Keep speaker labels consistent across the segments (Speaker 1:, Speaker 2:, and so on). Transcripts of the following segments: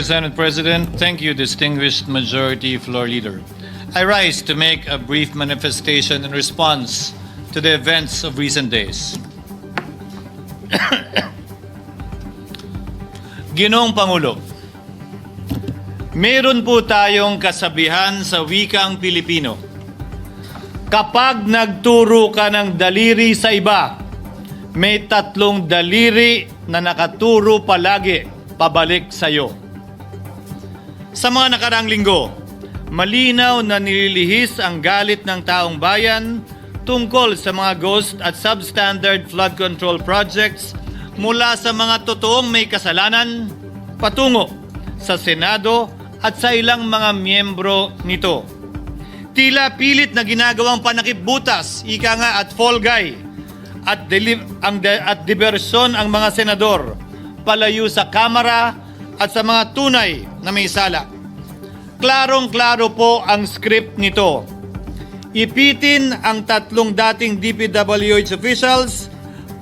Speaker 1: Senate President, thank you, distinguished Majority Floor Leader. I rise to make a brief manifestation in response to the events of recent days. Ginoong Pangulo, meron po tayong kasabihan sa wikang Pilipino. Kapag nagturo ka ng daliri sa iba, may tatlong daliri na nakaturo palagi pabalik sa iyo. Sa mga nakaraang linggo, malinaw na nililihis ang galit ng taong bayan tungkol sa mga ghost at substandard flood control projects mula sa mga totoong may kasalanan patungo sa Senado at sa ilang mga miyembro nito. Tila pilit na ginagawang panakipbutas, ika nga at fall guy, at diversyon ang mga senador palayo sa Kamara at sa mga tunay na may sala. Klarong-klaro po ang script nito. Ipitin ang tatlong dating DPWH officials,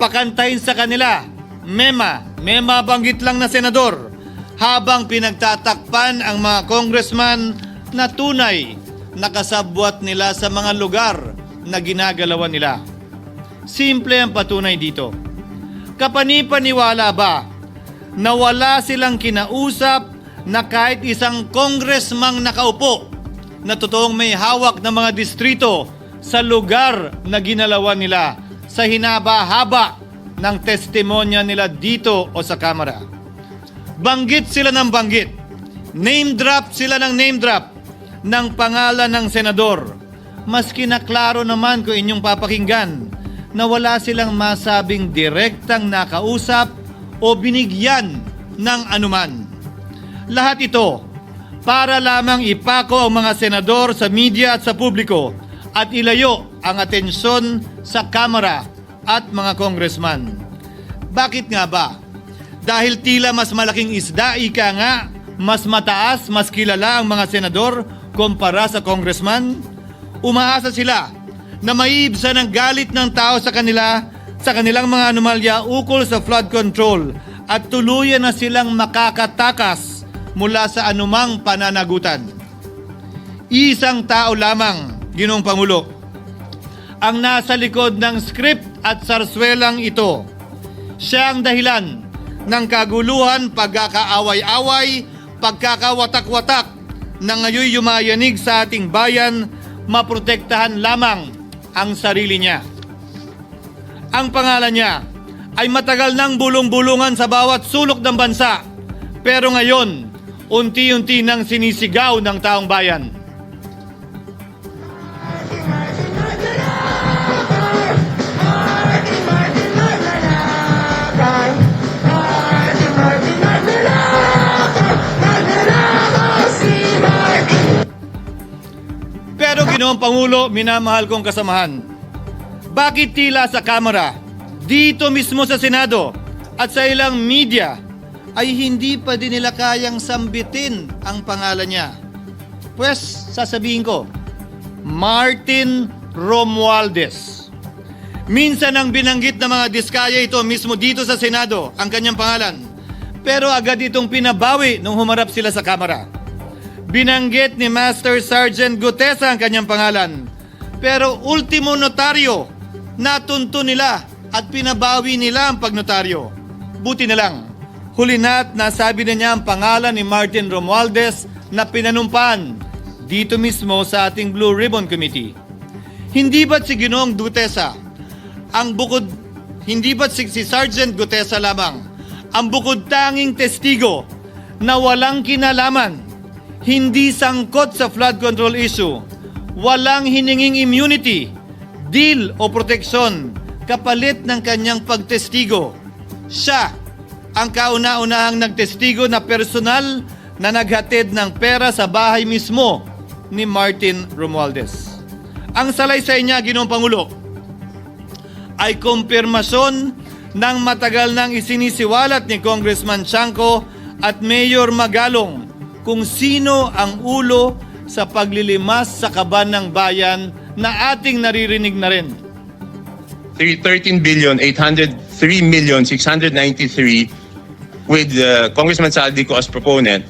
Speaker 1: pakantayin sa kanila, mema banggit lang na senador, habang pinagtatakpan ang mga congressman na tunay nakasabwat nila sa mga lugar na ginagalawan nila. Simple ang patunay dito. Kapanipaniwala ba na wala silang kinausap na kahit isang congressman nakaupo na totoong may hawak ng mga distrito sa lugar na ginalawan nila sa hinaba-haba ng testimonya nila dito o sa Kamara? Banggit sila ng banggit. Name drop sila ng name drop ng pangalan ng senador. Maski na klaro naman kung inyong papakinggan na wala silang masabing direktang nakausap o binigyan ng anuman. Lahat ito para lamang ipako ang mga senador sa media at sa publiko at ilayo ang atensyon sa Kamara at mga congressman. Bakit nga ba? Dahil tila mas malaking isda, ika nga, mas mataas, mas kilala ang mga senador kumpara sa congressman? Umaasa sila na maiibsan ang galit ng tao sa kanila sa kanilang mga anomalya ukol sa flood control at tuluyan na silang makakatakas mula sa anumang pananagutan. Isang tao lamang, Ginoong Pangulo, ang nasa likod ng script at sarswelang ito. Siya ang dahilan ng kaguluhan, pagkakaaway-away, pagkakawatak-watak na ngayon yumayanig sa ating bayan, maprotektahan lamang ang sarili niya. Ang pangalan niya ay matagal nang bulong-bulungan sa bawat sulok ng bansa, pero ngayon, unti-unti nang sinisigaw ng taong bayan. Pero Ginoong Pangulo, minamahal kong kasamahan, bakit tila sa Kamara, dito mismo sa Senado at sa ilang media ay hindi pa din nila kayang sambitin ang pangalan niya? Pues, sasabihin ko, Martin Romualdez. Minsan ang binanggit ng mga diskaya ito mismo dito sa Senado ang kanyang pangalan, pero agad itong pinabawi nung humarap sila sa Kamara. Binanggit ni Master Sergeant Gutesa ang kanyang pangalan, pero ultimo notaryo, natunto nila at pinabawi nila ang pagnotaryo. Buti na lang, huli na't nasabi na niya ang pangalan ni Martin Romualdez na pinanumpan dito mismo sa ating Blue Ribbon Committee. Hindi ba't si Ginoong Gutesa hindi ba't si Sergeant Gutesa lamang ang bukod tanging testigo na walang kinalaman, hindi sangkot sa flood control issue, walang hininging immunity, deal o proteksyon kapalit ng kanyang pagtestigo? Siya ang kauna-unahang nagtestigo na personal na naghatid ng pera sa bahay mismo ni Martin Romualdez. Ang salaysay niya, Ginoong Pangulo, ay kumpirmasyon ng matagal nang isinisiwalat ni Congressman Chanco at Mayor Magalong kung sino ang ulo sa paglilimas sa kaban ng bayan na ating naririnig na rin.
Speaker 2: 13,803,693 with Congressman Saldico as proponent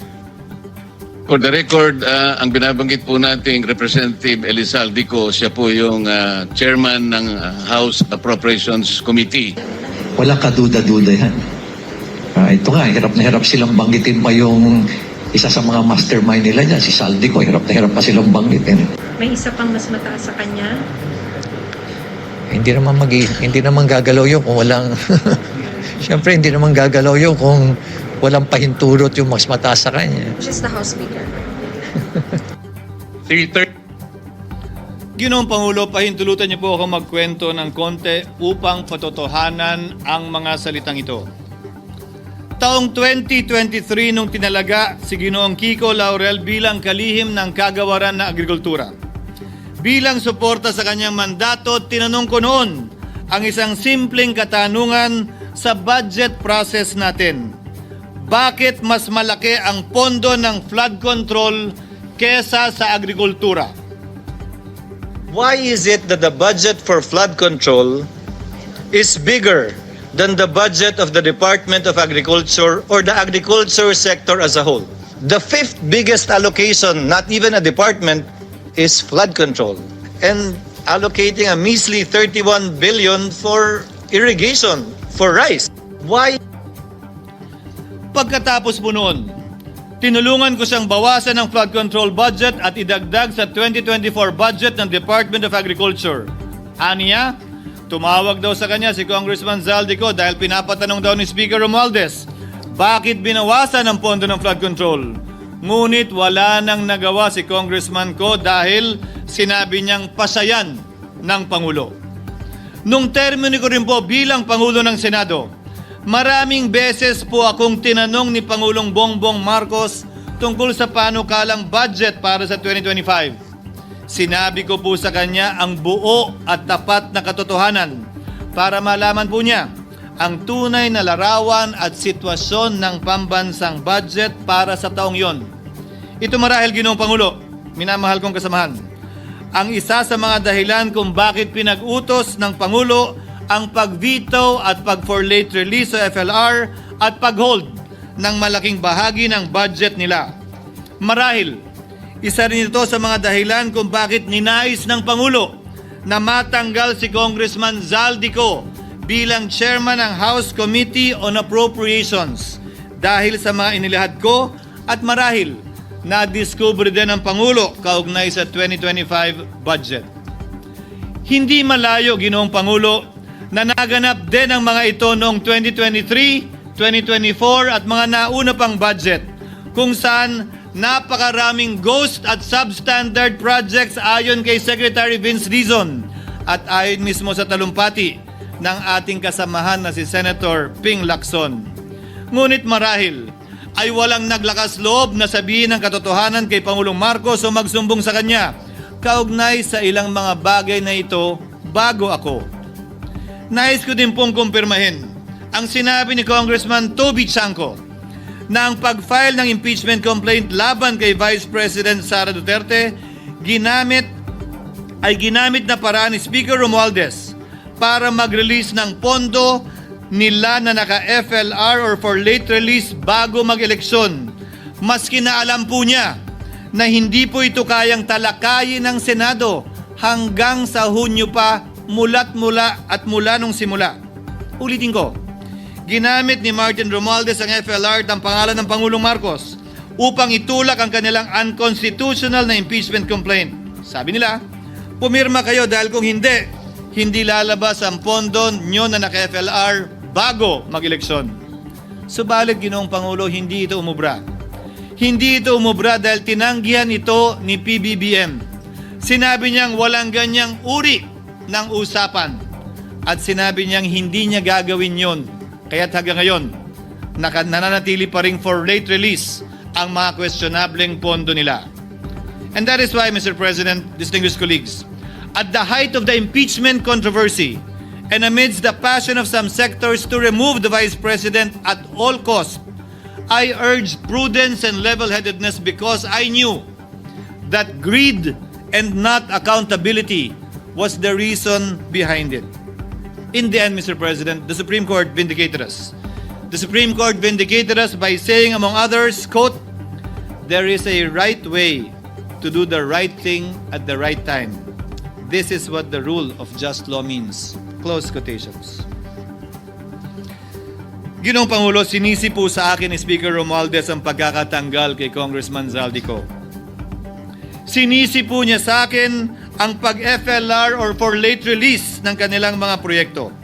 Speaker 2: For the record, ang binabanggit po nating Representative Elizalde, siya po yung chairman ng House Appropriations Committee.
Speaker 3: Walang kaduda-duda yan. Ito nga, hirap na hirap silang banggitin pa yung isa sa mga mastermind nila dyan, si Saldico, hirap na hirap pa silang banggitin.
Speaker 4: May isa pang mas mataas sa kanya?
Speaker 3: Hindi naman gagalaw yun kung walang... Siyempre, hindi naman gagalaw yun kung walang pahintulot yung mas mataas sa kanya.
Speaker 4: She's the House Speaker.
Speaker 1: Ginoong Pangulo, pahintulutan niyo po ako magkwento ng konti upang patotohanan ang mga salitang ito. Taong 2023 nung tinalaga si Ginoong Kiko Laurel bilang kalihim ng kagawaran ng agrikultura. Bilang suporta sa kanyang mandato, tinanong ko noon ang isang simpleng katanungan sa budget process natin. Bakit mas malaki ang pondo ng flood control kesa sa agrikultura?
Speaker 5: Why is it that the budget for flood control is bigger than the budget of the Department of Agriculture or the agriculture sector as a whole? The fifth biggest allocation, not even a department, is flood control. And allocating a measly 31 billion for irrigation, for rice. Why?
Speaker 1: Pagkatapos po noon, tinulungan ko siyang bawasan ang flood control budget at idagdag sa 2024 budget ng Department of Agriculture. Aniya, tumawag daw sa kanya si Congressman Zaldico dahil pinapatanong daw ni Speaker Romualdez, bakit binawasan ang pondo ng flood control? Ngunit wala nang nagawa si Congressman ko dahil sinabi niyang pasayan ng Pangulo. Nung termino ko rin po bilang Pangulo ng Senado, maraming beses po akong tinanong ni Pangulong Bongbong Marcos tungkol sa panukalang budget para sa 2025. Sinabi ko po sa kanya ang buo at tapat na katotohanan para malaman po niya ang tunay na larawan at sitwasyon ng pambansang budget para sa taong yon. Ito marahil, Ginoong Pangulo, minamahal kong kasamahan, ang isa sa mga dahilan kung bakit pinag-utos ng Pangulo ang pag-veto at pag-for late release sa FLR at pag-hold ng malaking bahagi ng budget nila. Marahil, isa rin ito sa mga dahilan kung bakit ninais ng Pangulo na matanggal si Congressman Zaldico bilang chairman ng House Committee on Appropriations dahil sa mga inilahad ko at marahil na-discover din ng Pangulo kaugnay sa 2025 budget. Hindi malayo, Ginoong Pangulo, na naganap din ang mga ito noong 2023, 2024 at mga nauna pang budget kung saan napakaraming ghost at substandard projects ayon kay Secretary Vince Dizon at ayon mismo sa talumpati ng ating kasamahan na si Senator Ping Lacson. Ngunit marahil ay walang naglakas loob na sabihin ang katotohanan kay Pangulong Marcos o magsumbong sa kanya kaugnay sa ilang mga bagay na ito bago ako. Nais ko din pong kumpirmahin ang sinabi ni Congressman Toby Chanco na ang pag-file ng impeachment complaint laban kay Vice President Sara Duterte ginamit na paraan ni Speaker Romualdez para mag-release ng pondo nila na naka-FLR or for late release bago mag-eleksyon. Maski na alam po niya na hindi po ito kayang talakayin ng Senado hanggang sa Hunyo pa mula nung simula. Ulitin ko, ginamit ni Martin Romualdez ang FLR at ang pangalan ng Pangulong Marcos upang itulak ang kanilang unconstitutional na impeachment complaint. Sabi nila, pumirma kayo dahil kung hindi lalabas ang pondo nyo na naka-FLR bago mag-eleksyon. Subalit, Ginoong Pangulo, hindi ito umubra. Hindi ito umubra dahil tinanggihan ito ni PBBM. Sinabi niyang walang ganyang uri ng usapan at sinabi niyang hindi niya gagawin yon. Kaya't hanggang ngayon, nananatili pa rin for late release ang mga questionableng pondo nila. And that is why, Mr. President, distinguished colleagues, at the height of the impeachment controversy and amidst the passion of some sectors to remove the Vice President at all costs, I urged prudence and level-headedness because I knew that greed and not accountability was the reason behind it. In the end, Mr. President, the Supreme Court vindicated us. The Supreme Court vindicated us by saying, among others, quote, There is a right way to do the right thing at the right time. This is what the rule of just law means. Close quotations. Ginoong Pangulo, sinisi po sa akin ni Speaker Romualdez ang pagkakatanggal kay Congressman Zaldico. Sinisi po niya sa akin ang pag-FLR or for late release ng kanilang mga proyekto.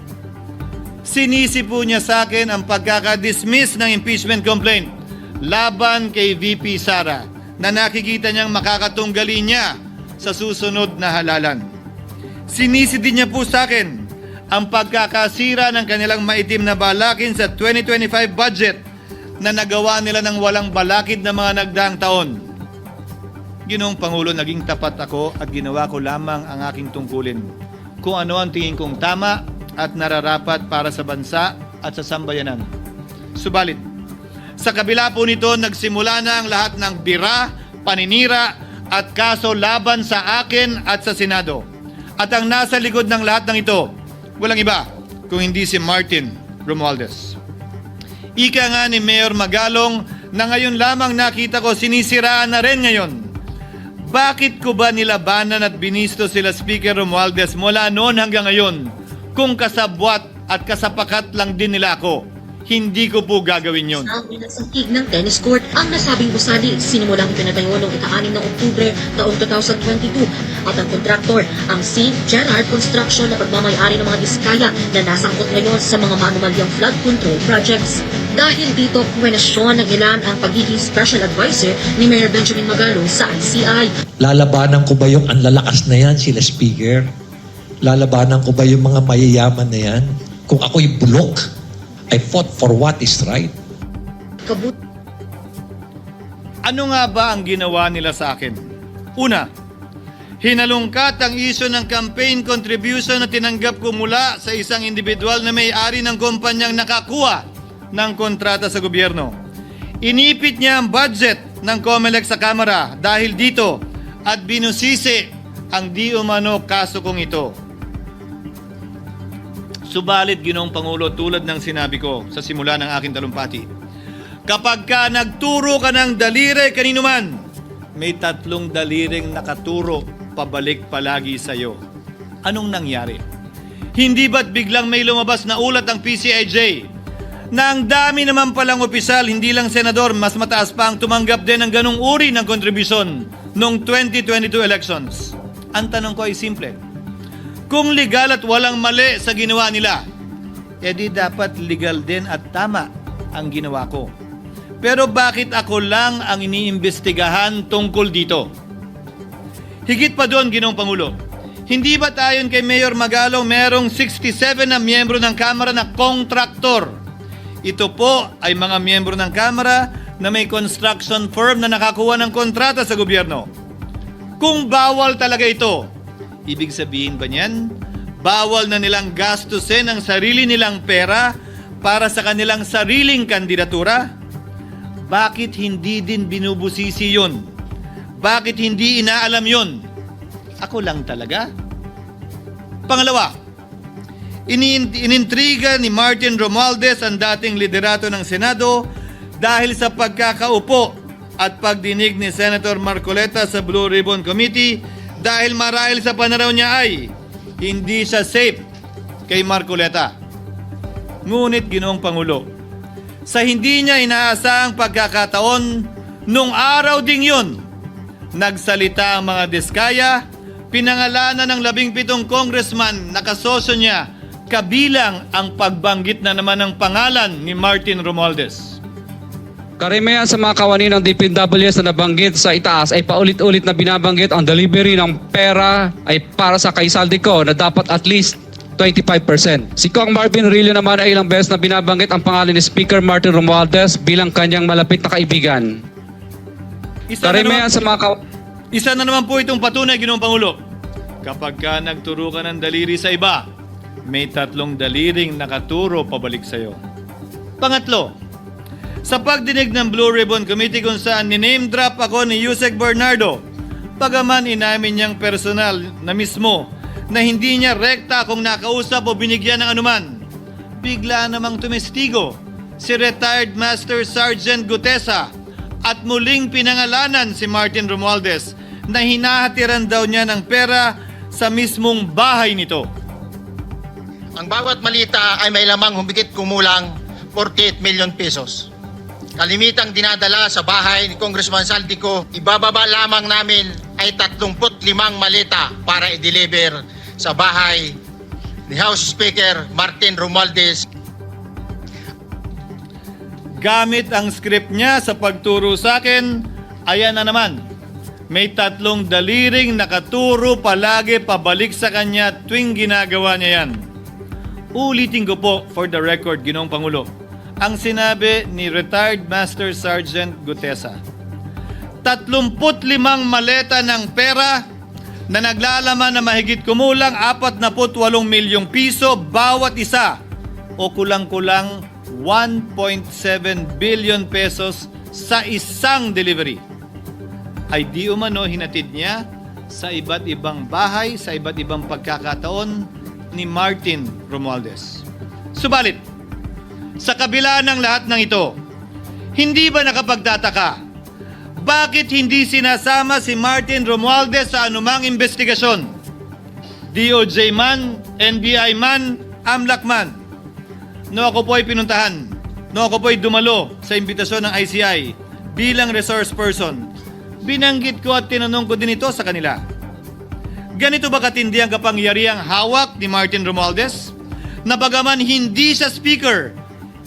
Speaker 1: Sinisi po niya sa akin ang pagkakadismiss ng impeachment complaint laban kay VP Sara na nakikita niyang makakatunggali niya sa susunod na halalan. Sinisi din niya po sa akin ang pagkakasira ng kanilang maitim na balakin sa 2025 budget na nagawa nila ng walang balakid na mga nagdaang taon. Ginoong Pangulo, naging tapat ako at ginawa ko lamang ang aking tungkulin. Kung ano ang tingin kong tama at nararapat para sa bansa at sa sambayanan. Subalit, sa kabila po nito, nagsimula na ang lahat ng bira, paninira at kaso laban sa akin at sa Senado. At ang nasa likod ng lahat ng ito, walang iba kung hindi si Martin Romualdez. Ika nga ni Mayor Magalong na ngayon lamang nakita ko sinisiraan na rin ngayon. Bakit ko ba nilabanan at binisto sila Speaker Romualdez mula noon hanggang ngayon kung kasabwat at kasapakat lang din nila ako? Hindi ko po gagawin yun.
Speaker 6: Ang pinasangkig ng tennis court ang nasabing gusali sinimulang pinatayo noong ika-6 ng Oktubre taong 2022 at ang kontraktor ang St. Gerard Construction na pagmamayari ng mga diskaya na nasangkot ngayon sa mga maanumalyang flood control projects. Dahil dito, kwenestyon ng ilan ang pagiging special advisor ni Mayor Benjamin Magalong sa ICI.
Speaker 3: Lalabanan ko ba yung anlalakas na yan, sila Speaker? Lalabanan ko ba yung mga mayayaman na yan? Kung ako'y bulok, I fought for what is right.
Speaker 6: Kabut
Speaker 1: Ano nga ba ang ginawa nila sa akin? Una, hinalungkat ang isyu ng campaign contribution na tinanggap ko mula sa isang individual na may-ari ng kumpanyang nakakuha ng kontrata sa gobyerno. Inipit niya ang budget ng COMELEC sa Kamara dahil dito at binusisi ang di umano kaso kong ito. Subalit, Ginoong Pangulo, tulad ng sinabi ko sa simula ng aking talumpati, kapag ka nagturo ka ng daliri kanino man, may 3 daliring nakaturo pabalik palagi sa iyo. Anong nangyari? Hindi ba't biglang may lumabas na ulat ng PCIJ na ang dami naman palang opisyal, hindi lang senador, mas mataas pa ang tumanggap din ng ganung uri ng kontribusyon noong 2022 elections? Ang tanong ko ay simple. Kung legal at walang mali sa ginawa nila, edi dapat legal din at tama ang ginawa ko. Pero bakit ako lang ang iniimbestigahan tungkol dito? Higit pa doon, Ginoong Pangulo, hindi ba ayon kay Mayor Magalong merong 67 na miyembro ng Kamara na kontraktor? Ito po ay mga miyembro ng Kamara na may construction firm na nakakuha ng kontrata sa gobyerno. Kung bawal talaga ito, ibig sabihin ba niyan, bawal na nilang gastusin ang sarili nilang pera para sa kanilang sariling kandidatura? Bakit hindi din binubusisi yun? Bakit hindi inaalam yun? Ako lang talaga? Pangalawa, inintriga ni Martin Romualdez ang dating liderato ng Senado dahil sa pagkakaupo at pagdinig ni Senator Marcoleta sa Blue Ribbon Committee dahil marahil sa pananaw niya ay hindi siya safe kay Marcoleta. Ngunit, Ginoong Pangulo, sa hindi niya inaasahang pagkakataon, nung araw ding yun, nagsalita ang mga diskaya, pinangalanan ng 17 congressman na kasosyo niya, kabilang ang pagbanggit na naman ng pangalan ni Martin Romualdez.
Speaker 7: Karamihan sa mga kawani ng DPWS na nabanggit sa itaas ay paulit-ulit na binabanggit ang delivery ng pera ay para sa kay Zaldico na dapat at least 25%. Si Kong Marvin Rillo naman ay ilang beses na binabanggit ang pangalan ni Speaker Martin Romualdez bilang kanyang malapit na kaibigan.
Speaker 1: Isa na naman po itong patunay, Ginoong Pangulo. Kapag ka nagturo ka ng daliri sa iba, may 3 daliring nakaturo pabalik sa iyo. Pangatlo, sa pagdinig ng Blue Ribbon Committee kung saan niname drop ako ni Yusek Bernardo, pagaman inamin niyang personal na mismo na hindi niya rekta kung nakausap o binigyan ng anuman, bigla namang tumestigo si retired Master Sergeant Gutesa at muling pinangalanan si Martin Romualdez na hinahatiran daw niya ng pera sa mismong bahay nito.
Speaker 8: Ang bawat malita ay may lamang humigit kumulang 48 million pesos. Kalimitang dinadala sa bahay ni Congressman Saldico, ibababa lamang namin ay 35 malita para i-deliver sa bahay ni House Speaker Martin Romualdez.
Speaker 1: Gamit ang script niya sa pagturo sa akin, ayan na naman. May 3 daliring nakaturo palagi pabalik sa kanya tuwing ginagawa niya yan. Ulitin ko po for the record, Ginoong Pangulo, ang sinabi ni retired Master Sergeant Gutesa. 35 maleta ng pera na naglalaman na mahigit kumulang 48 milyong piso bawat isa o kulang-kulang 1.7 billion pesos sa isang delivery ay di umano hinatid niya sa iba't ibang bahay, sa iba't ibang pagkakataon ni Martin Romualdez. Subalit, sa kabila ng lahat ng ito, hindi ba nakapagtataka bakit hindi sinasama si Martin Romualdez sa anumang investigasyon? DOJ man, NBI man, AMLAC man. No ako po ay pinuntahan, no ako po ay dumalo sa imbitasyon ng ICI bilang resource person, binanggit ko at tinanong ko din ito sa kanila. Ganito ba katindi ang kapangyarihang hawak ni Martin Romualdez? Na bagaman hindi siya speaker,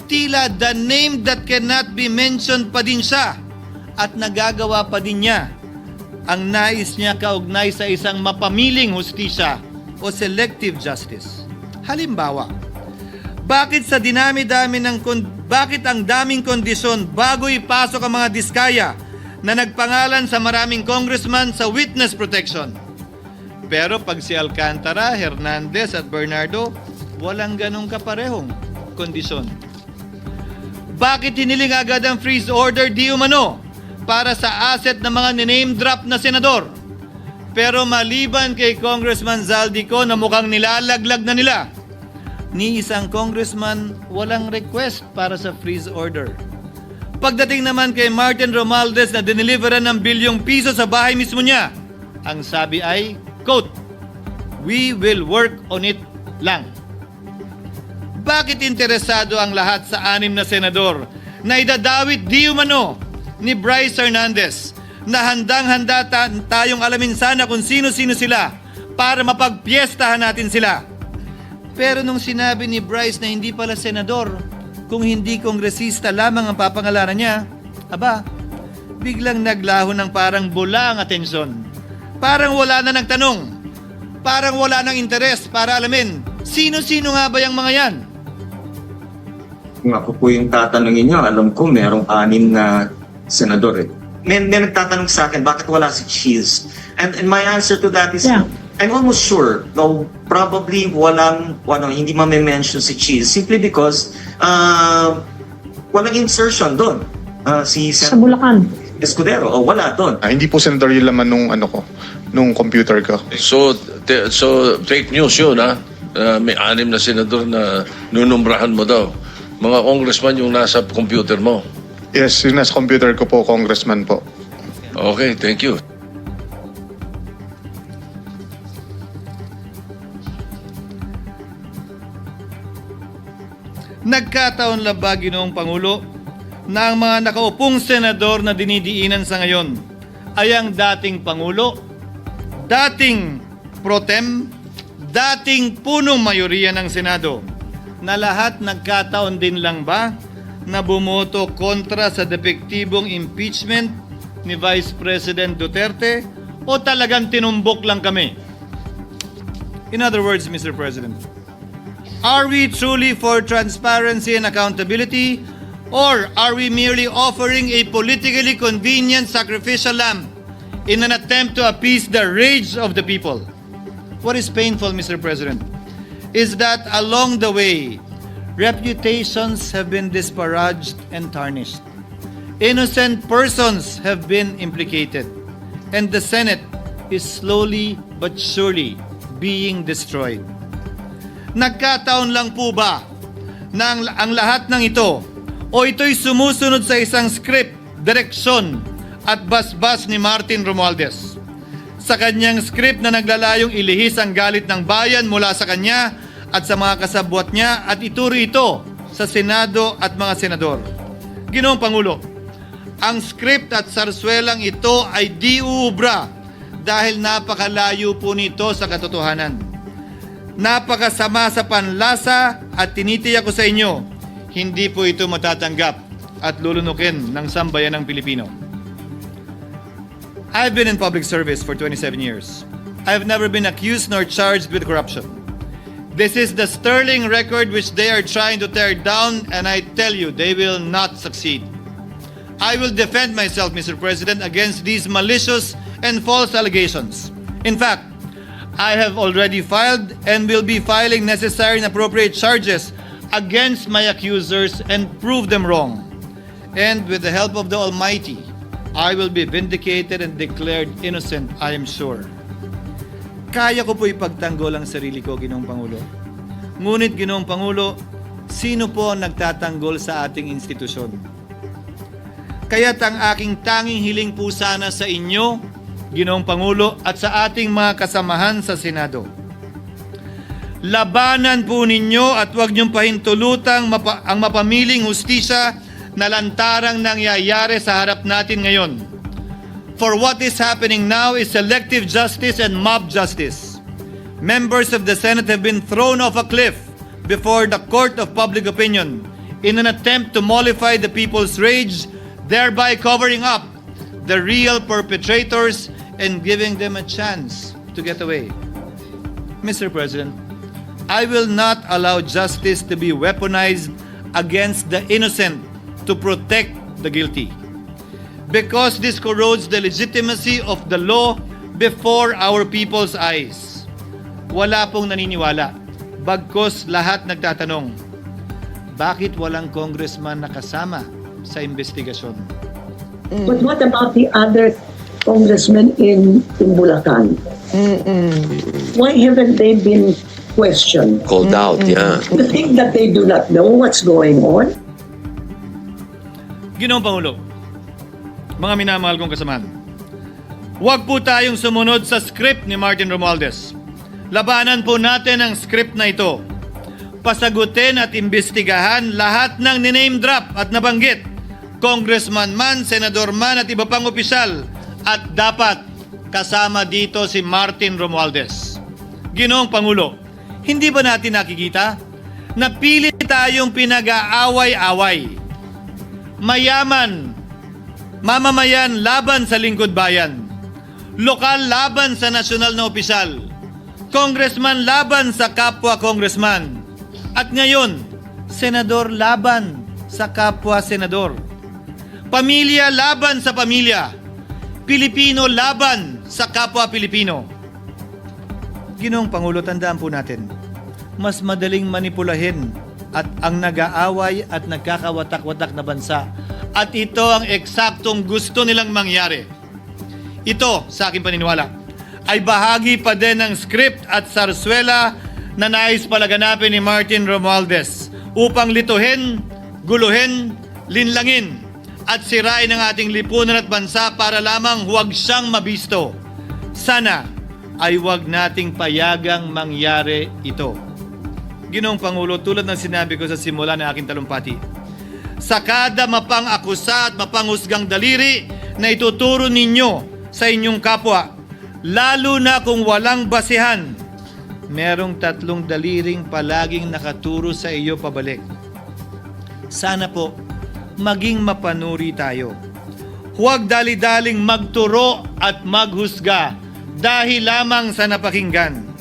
Speaker 1: tila the name that cannot be mentioned pa din siya at nagagawa pa din niya ang nais niya kaugnay sa isang mapamiling hustisya o selective justice. Halimbawa, bakit ang daming kondisyon bago ipasok ang mga diskaya na nagpangalan sa maraming congressman sa witness protection? Pero pag si Alcantara, Hernandez at Bernardo, walang ganong kaparehong kondisyon. Bakit hiniling agad ang freeze order di umano para sa asset ng mga name drop na senador? Pero maliban kay Congressman Zaldico na mukhang nilalaglag na nila, ni isang congressman walang request para sa freeze order. Pagdating naman kay Martin Romualdez na dineliveran ng bilyong piso sa bahay mismo niya, ang sabi ay, quote, "We will work on it lang." Bakit interesado ang lahat sa 6 na senador na idadawit di umano ni Bryce Hernandez na handang-handa tayong alamin sana kung sino-sino sila para mapagpiestahan natin sila? Pero nung sinabi ni Bryce na hindi pala senador, kung hindi kongresista lamang ang papangalanan niya, aba, biglang naglaho ng parang bula ang atensyon. Parang wala na nagtanong. Parang wala ng interes para alamin, sino-sino nga ba yung mga yan?
Speaker 9: Kung ako po yung tatanungin nyo, alam ko merong 6 na senador eh. May nagtatanong sa akin, bakit wala si Cheese? And my answer to that is, I'm almost sure, though probably hindi mame-mention si Cheese simply because walang insertion doon. Sa
Speaker 10: Bulacan.
Speaker 9: Escudero, wala doon.
Speaker 11: Hindi po senador yung laman nung computer ko.
Speaker 2: So fake news yun, ha? May 6 na senador na nunumbrahan mo daw. Mga congressman yung nasa computer mo.
Speaker 11: Yes, yung nasa computer ko po, congressman po.
Speaker 2: Okay, thank you.
Speaker 1: Nagkataon lang ba, Ginoong Pangulo, na ang mga nakaupong senador na dinidiinan sa ngayon ay ang dating Pangulo, dating pro tem, dating punong mayoriya ng Senado, na lahat nagkataon din lang ba na bumoto kontra sa depektibong impeachment ni Vice President Duterte o talagang tinumbok lang kami? In other words, Mr. President, are we truly for transparency and accountability, or are we merely offering a politically convenient sacrificial lamb in an attempt to appease the rage of the people? What is painful, Mr. President, is that along the way, reputations have been disparaged and tarnished. Innocent persons have been implicated, and the Senate is slowly but surely being destroyed. Nagkataon lang po ba na ang lahat ng ito o ito'y sumusunod sa isang script direksyon at basbas ni Martin Romualdez. Sa kanyang script na naglalayong ilihis ang galit ng bayan mula sa kanya at sa mga kasabwat niya at ituro ito sa Senado at mga senador. Ginoong Pangulo, ang script at sarswelang ito ay di uubra dahil napakalayo po nito sa katotohanan. Napakasama sa panlasa at tinitiyak ko sa inyo, hindi po ito matatanggap at lulunukin ng sambayanang Pilipino. I've been in public service for 27 years. I've never been accused nor charged with corruption. This is the sterling record which they are trying to tear down, and I tell you, they will not succeed. I will defend myself, Mr. President, against these malicious and false allegations. In fact, I have already filed and will be filing necessary and appropriate charges against my accusers and prove them wrong. And with the help of the Almighty, I will be vindicated and declared innocent, I am sure. Kaya ko po ipagtanggol ang sarili ko, Ginoong Pangulo. Ngunit, Ginoong Pangulo, sino po ang nagtatanggol sa ating institusyon? Kaya't ang aking tanging hiling po sana sa inyo, Ginoong Pangulo, at sa ating mga kasamahan sa Senado. Labanan po ninyo at huwag niyong pahintulutang ang mapamiling hustisya na lantarang nangyayari sa harap natin ngayon. For what is happening now is selective justice and mob justice. Members of the Senate have been thrown off a cliff before the court of public opinion in an attempt to mollify the people's rage, thereby covering up the real perpetrators and giving them a chance to get away. Mr. President, I will not allow justice to be weaponized against the innocent to protect the guilty. Because this corrodes the legitimacy of the law before our people's eyes. Wala pong naniniwala. Bagkus lahat nagtatanong, bakit walang congressman na kasama sa investigasyon?
Speaker 10: But what about the other congressmen in Bulacan? Why haven't they been questioned?
Speaker 3: Called out, yeah.
Speaker 10: You think that they do not know what's going on?
Speaker 1: Ginoong Pangulo, mga minamahal kong kasamahan, huwag po tayong sumunod sa script ni Martin Romualdez. Labanan po natin ang script na ito. Pasagutin at imbestigahan lahat ng niname drop at nabanggit, congressman man, senador man at iba pang opisyal, at dapat kasama dito si Martin Romualdez. Ginoong Pangulo, hindi ba natin nakikita na pilit tayong pinag-aaway-away? Mayaman, mamamayan laban sa lingkod bayan, lokal laban sa nasyonal na opisyal, congressman laban sa kapwa congressman, at ngayon, senador laban sa kapwa senador, pamilya laban sa pamilya, Pilipino laban sa kapwa Pilipino. Ginoong Pangulo, tandaan po natin, mas madaling manipulahin at ang nag-aaway at nagkakawatak-watak na bansa. At ito ang eksaktong gusto nilang mangyari. Ito, sa aking paniniwala, ay bahagi pa din ng script at sarswela na nais palaganapin ni Martin Romualdez upang lituhin, guluhin, linlangin at sirain ang ating lipunan at bansa para lamang huwag siyang mabisto. Sana ay huwag nating payagang mangyari ito. Ginoong Pangulo, tulad ng sinabi ko sa simula ng aking talumpati, sa kada mapang-akusa at mapanghusgang daliri na ituturo ninyo sa inyong kapwa, lalo na kung walang basihan, merong 3 daliring palaging nakaturo sa iyo pabalik. Sana po, maging mapanuri tayo. Huwag dali-daling magturo at maghusga dahil lamang sa napakinggan.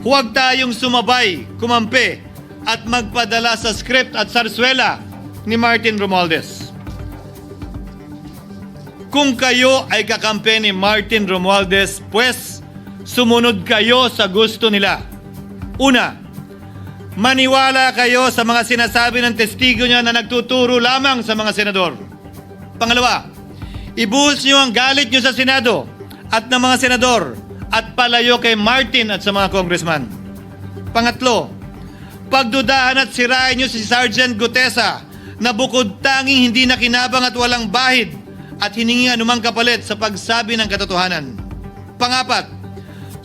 Speaker 1: Huwag tayong sumabay, kumampi, at magpadala sa script at sarswela ni Martin Romualdez. Kung kayo ay kakampi ni Martin Romualdez, pues sumunod kayo sa gusto nila. Una, maniwala kayo sa mga sinasabi ng testigo niya na nagtuturo lamang sa mga senador. Pangalawa, ibuhos niyo ang galit niyo sa Senado at ng mga senador at palayo kay Martin at sa mga congressman. Pangatlo, pagdudahan at sirain niyo si Sergeant Gutesa na bukod tanging hindi nakinabang at walang bahid at hiningi anumang kapalit sa pagsabi ng katotohanan. Pangapat,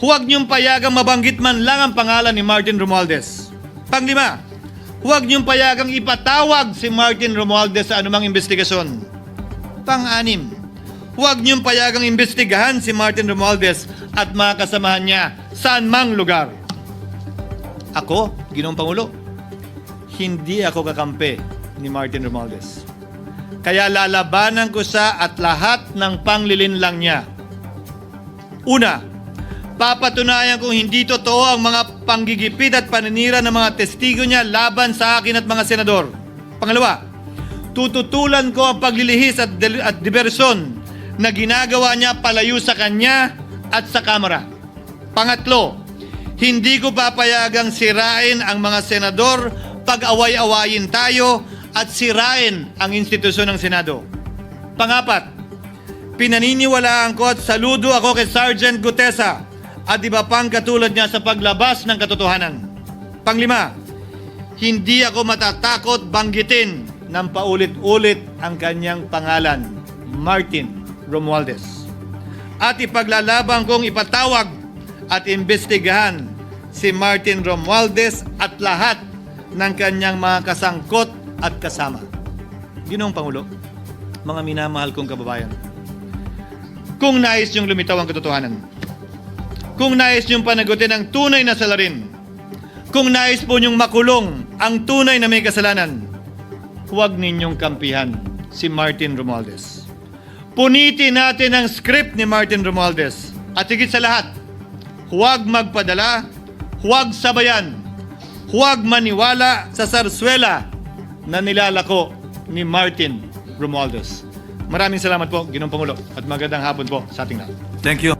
Speaker 1: huwag niyong payagang mabanggit man lang ang pangalan ni Martin Romualdez. Panglima, huwag niyong payagang ipatawag si Martin Romualdez sa anumang investigasyon. Pang-anim, huwag niyong payagang imbestigahan si Martin Romualdez at mga kasamahan niya saan mang lugar. Ako, Ginoong Pangulo, hindi ako kakampi ni Martin Romualdez. Kaya lalabanan ko siya at lahat ng panglilinlang niya. Una, papatunayan kong hindi totoo ang mga panggigipit at paninira ng mga testigo niya laban sa akin at mga senador. Pangalawa, tututulan ko ang paglilihis at diversyon na ginagawa niya palayo sa kanya at sa Kamara. Pangatlo, hindi ko papayagang sirain ang mga senador pag away-awayin tayo at sirain ang institusyon ng Senado. Pangapat, pinaniniwalaan ko at saludo ako kay Sergeant Gutesa at iba pang katulad niya sa paglabas ng katotohanan. Panglima, hindi ako matatakot banggitin ng paulit-ulit ang kanyang pangalan, Martin Romualdez. At ipaglalaban kong ipatawag at imbestigahan si Martin Romualdez at lahat ng kanyang mga kasangkot at kasama. Ginoong Pangulo, mga minamahal kong kababayan, kung nais niyong lumitaw ang katotohanan, kung nais niyong panagutin ang tunay na salarin, kung nais po niyong makulong ang tunay na may kasalanan, huwag ninyong kampihan si Martin Romualdez. Punitin natin ang script ni Martin Romualdez. At higit sa lahat, huwag magpadala, huwag sabayan, huwag maniwala sa sarswela na nilalako ni Martin Romualdez. Maraming salamat po, Ginoong Pangulo, at magandang hapon po sa ating lahat.
Speaker 12: Thank you.